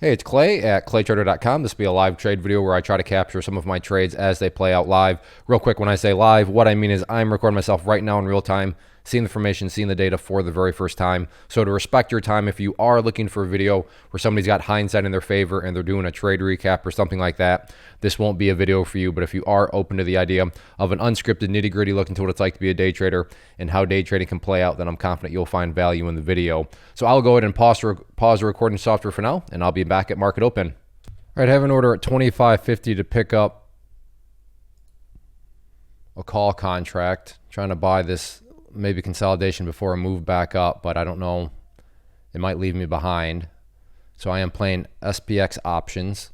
Hey, it's Clay at claytrader.com. This will be a live trade video where I try to capture some of my trades as they play out live. Real quick, when I say live, what I mean is I'm recording myself right now in real time, seeing the information, seeing the data for the very first time. So to respect your time, if you are looking for a video where somebody's got hindsight in their favor and they're doing a trade recap or something like that, this won't be a video for you. But if you are open to the idea of an unscripted nitty-gritty look into what it's like to be a day trader and how day trading can play out, then I'm confident you'll find value in the video. So I'll go ahead and pause the recording software for now, and I'll be back at market open. All right, I have an order at 25.50 to pick up a call contract. Trying to buy this maybe consolidation before a move back up, but I don't know. It might leave me behind. So I am playing SPX options.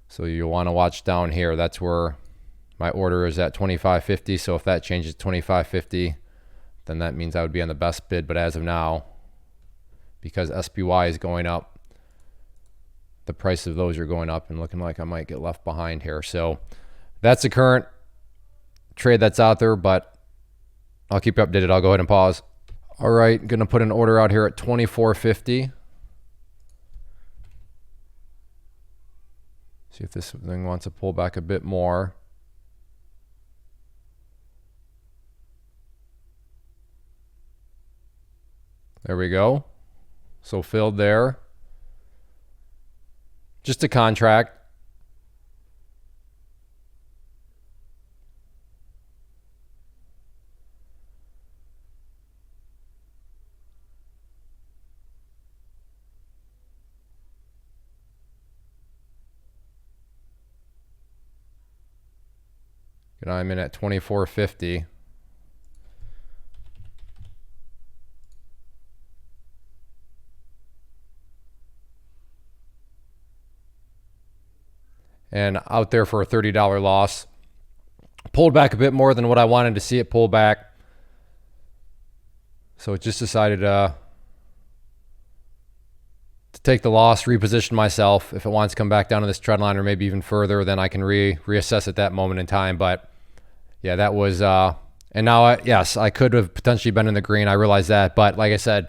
So you'll want to watch down here. That's where my order is at 25.50. So if that changes to 25.50, then that means I would be on the best bid. But as of now, because SPY is going up, the price of those are going up and looking like I might get left behind here. So that's the current trade that's out there, but I'll keep you updated. I'll go ahead and pause. All right, going to put an order out here at 24.50. See if this thing wants to pull back a bit more. There we go. So filled there. Just a contract. And I'm in at 24.50. And out there for a $30 loss. Pulled back a bit more than what I wanted to see it pull back. So it just decided to take the loss, reposition myself. If it wants to come back down to this trend line or maybe even further, then I can reassess at that moment in time. But yeah, that was, and now, yes, I could have potentially been in the green. I realize that. But like I said,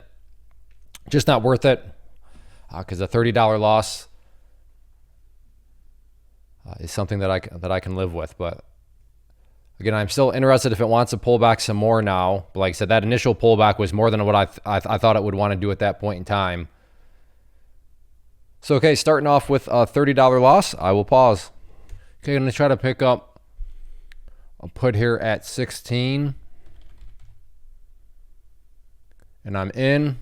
just not worth it because a $30 loss is something that I can live with. But again, I'm still interested if it wants to pull back some more now. But like I said, that initial pullback was more than what I thought it would want to do at that point in time. So, okay, starting off with a $30 loss, I will pause. Okay, I'm going to try to pick up a put here at 16. And I'm in.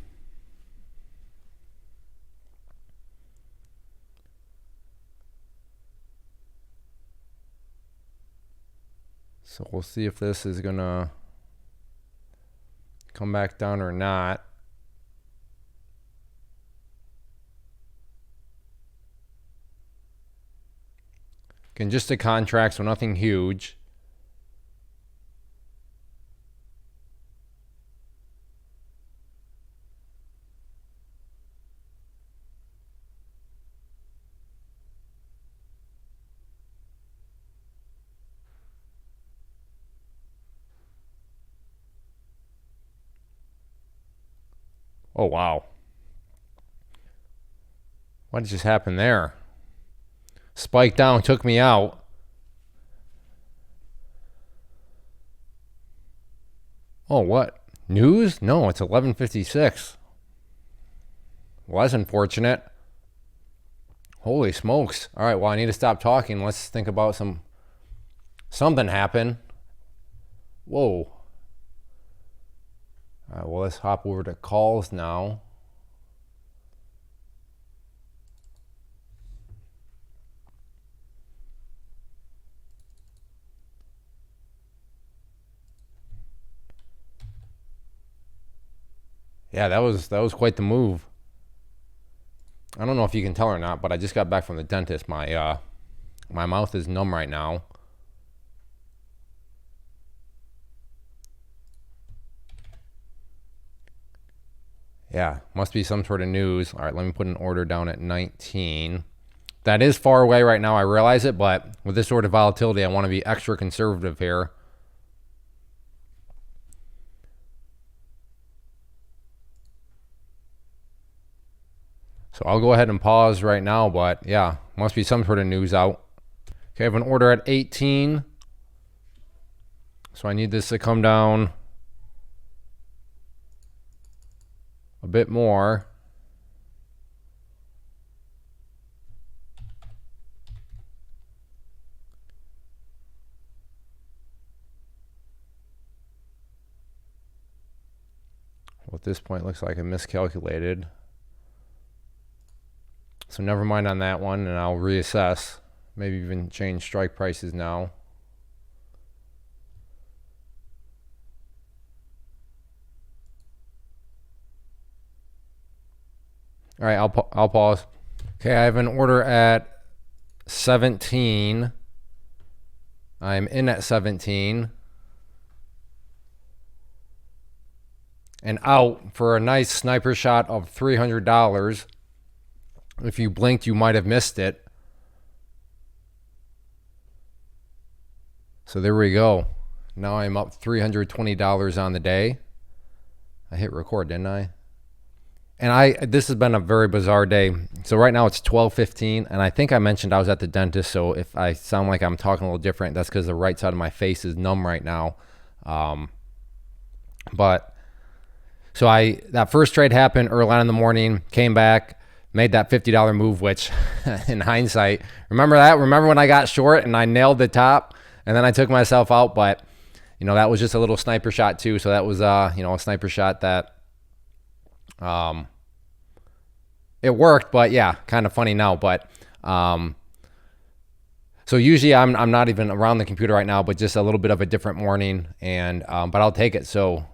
So we'll see if this is going to come back down or not. Again, just a contract, so nothing huge. Oh, wow. What just happened there? Spiked down, took me out. Oh, what? News? No, it's 11:56. Well, that's unfortunate. Holy smokes. All right, well, I need to stop talking. Let's think about something happened. Whoa. All right, well, let's hop over to calls now. Yeah, that was quite the move. I don't know if you can tell or not, but I just got back from the dentist. My mouth is numb right now. Yeah, must be some sort of news. All right, let me put an order down at 19. That is far away right now, I realize it, but with this sort of volatility, I want to be extra conservative here. So I'll go ahead and pause right now, but yeah, must be some sort of news out. Okay, I have an order at 18. So I need this to come down a bit more. Well, at this point, looks like I miscalculated. So never mind on that one, and I'll reassess. Maybe even change strike prices now. All right, I'll pause. Okay, I have an order at 17. I'm in at 17. And out for a nice sniper shot of $300. If you blinked, you might have missed it. So there we go. Now I'm up $320 on the day. I hit record, didn't I? And this has been a very bizarre day. So right now it's 12:15, and I think I mentioned I was at the dentist. So if I sound like I'm talking a little different, that's because the right side of my face is numb right now. But so that first trade happened early on in the morning, came back, made that $50 move, which in hindsight, remember that? Remember when I got short and I nailed the top and then I took myself out? But, you know, that was just a little sniper shot too. So that was, you know, a sniper shot that it worked, but yeah, kind of funny now. But so usually I'm not even around the computer right now, but just a little bit of a different morning. And but I'll take it. So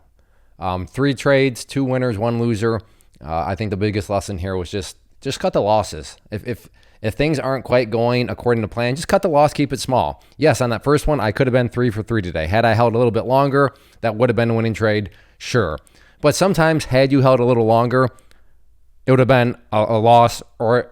3 trades, 2 winners, 1 loser. I think the biggest lesson here was just cut the losses. If things aren't quite going according to plan, just cut the loss, keep it small. Yes, on that first one, I could have been 3 for 3 today. Had I held a little bit longer, that would have been a winning trade, sure. But sometimes, had you held a little longer, it would have been a loss or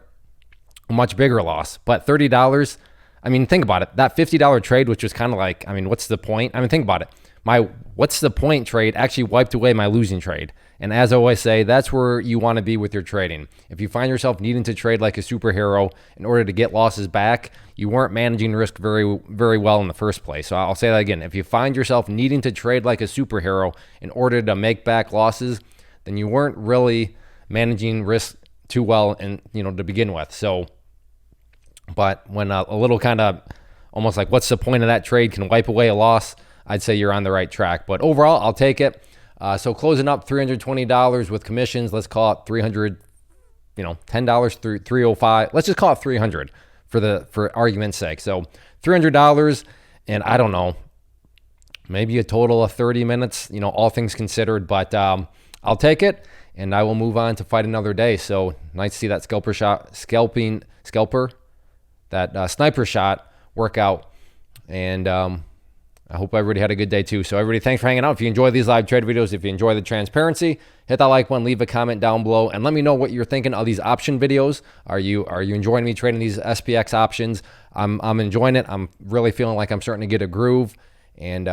a much bigger loss. But $30, I mean, think about it. That $50 trade, which was kind of like, I mean, what's the point? I mean, think about it. My what's the point trade actually wiped away my losing trade. And as I always say, that's where you want to be with your trading. If you find yourself needing to trade like a superhero in order to get losses back, you weren't managing risk very, very well in the first place. So I'll say that again. If you find yourself needing to trade like a superhero in order to make back losses, then you weren't really managing risk too well and to begin with. So, but when a little kind of almost like what's the point of that trade can wipe away a loss, I'd say you're on the right track. But overall, I'll take it. So closing up $320 with commissions, let's call it $300, $10 through $305. Let's just call it $300 for argument's sake. So $300, and I don't know, maybe a total of 30 minutes, all things considered, but I'll take it and I will move on to fight another day. So nice to see that sniper shot work out. And I hope everybody had a good day too. So everybody, thanks for hanging out. If you enjoy these live trade videos, if you enjoy the transparency, hit that like button, leave a comment down below, and let me know what you're thinking of these option videos. Are you enjoying me trading these SPX options? I'm enjoying it. I'm really feeling like I'm starting to get a groove, and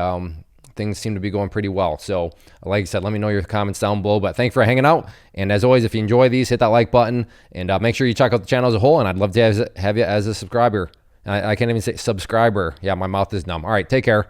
things seem to be going pretty well. So like I said, let me know your comments down below. But thanks for hanging out. And as always, if you enjoy these, hit that like button, and make sure you check out the channel as a whole. And I'd love to have you as a subscriber. I can't even say subscriber. Yeah, my mouth is numb. All right, take care.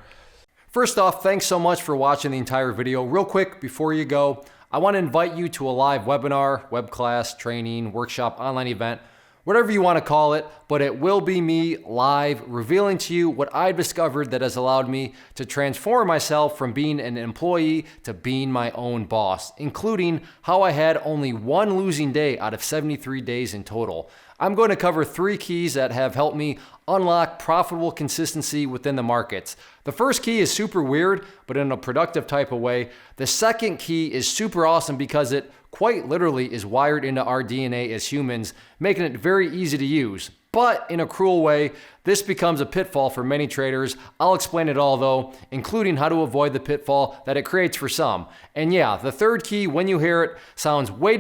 First off, thanks so much for watching the entire video. Real quick, before you go, I want to invite you to a live webinar, web class, training, workshop, online event, whatever you want to call it, but it will be me live revealing to you what I've discovered that has allowed me to transform myself from being an employee to being my own boss, including how I had only 1 losing day out of 73 days in total. I'm going to cover 3 keys that have helped me unlock profitable consistency within the markets. The first key is super weird, but in a productive type of way. The second key is super awesome because it quite literally is wired into our DNA as humans, making it very easy to use. But in a cruel way, this becomes a pitfall for many traders. I'll explain it all though, including how to avoid the pitfall that it creates for some. And yeah, the third key, when you hear it, sounds way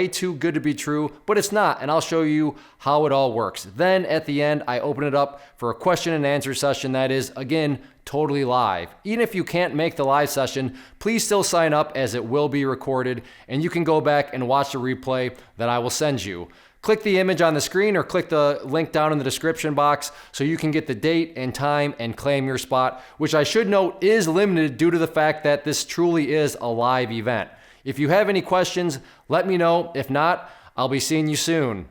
too good to be true, but it's not, and I'll show you how it all works. Then at the end, I open it up for a question and answer session that is, again, totally live. Even if you can't make the live session, please still sign up as it will be recorded, and you can go back and watch the replay that I will send you. Click the image on the screen or click the link down in the description box so you can get the date and time and claim your spot, which I should note is limited due to the fact that this truly is a live event. If you have any questions, let me know. If not, I'll be seeing you soon.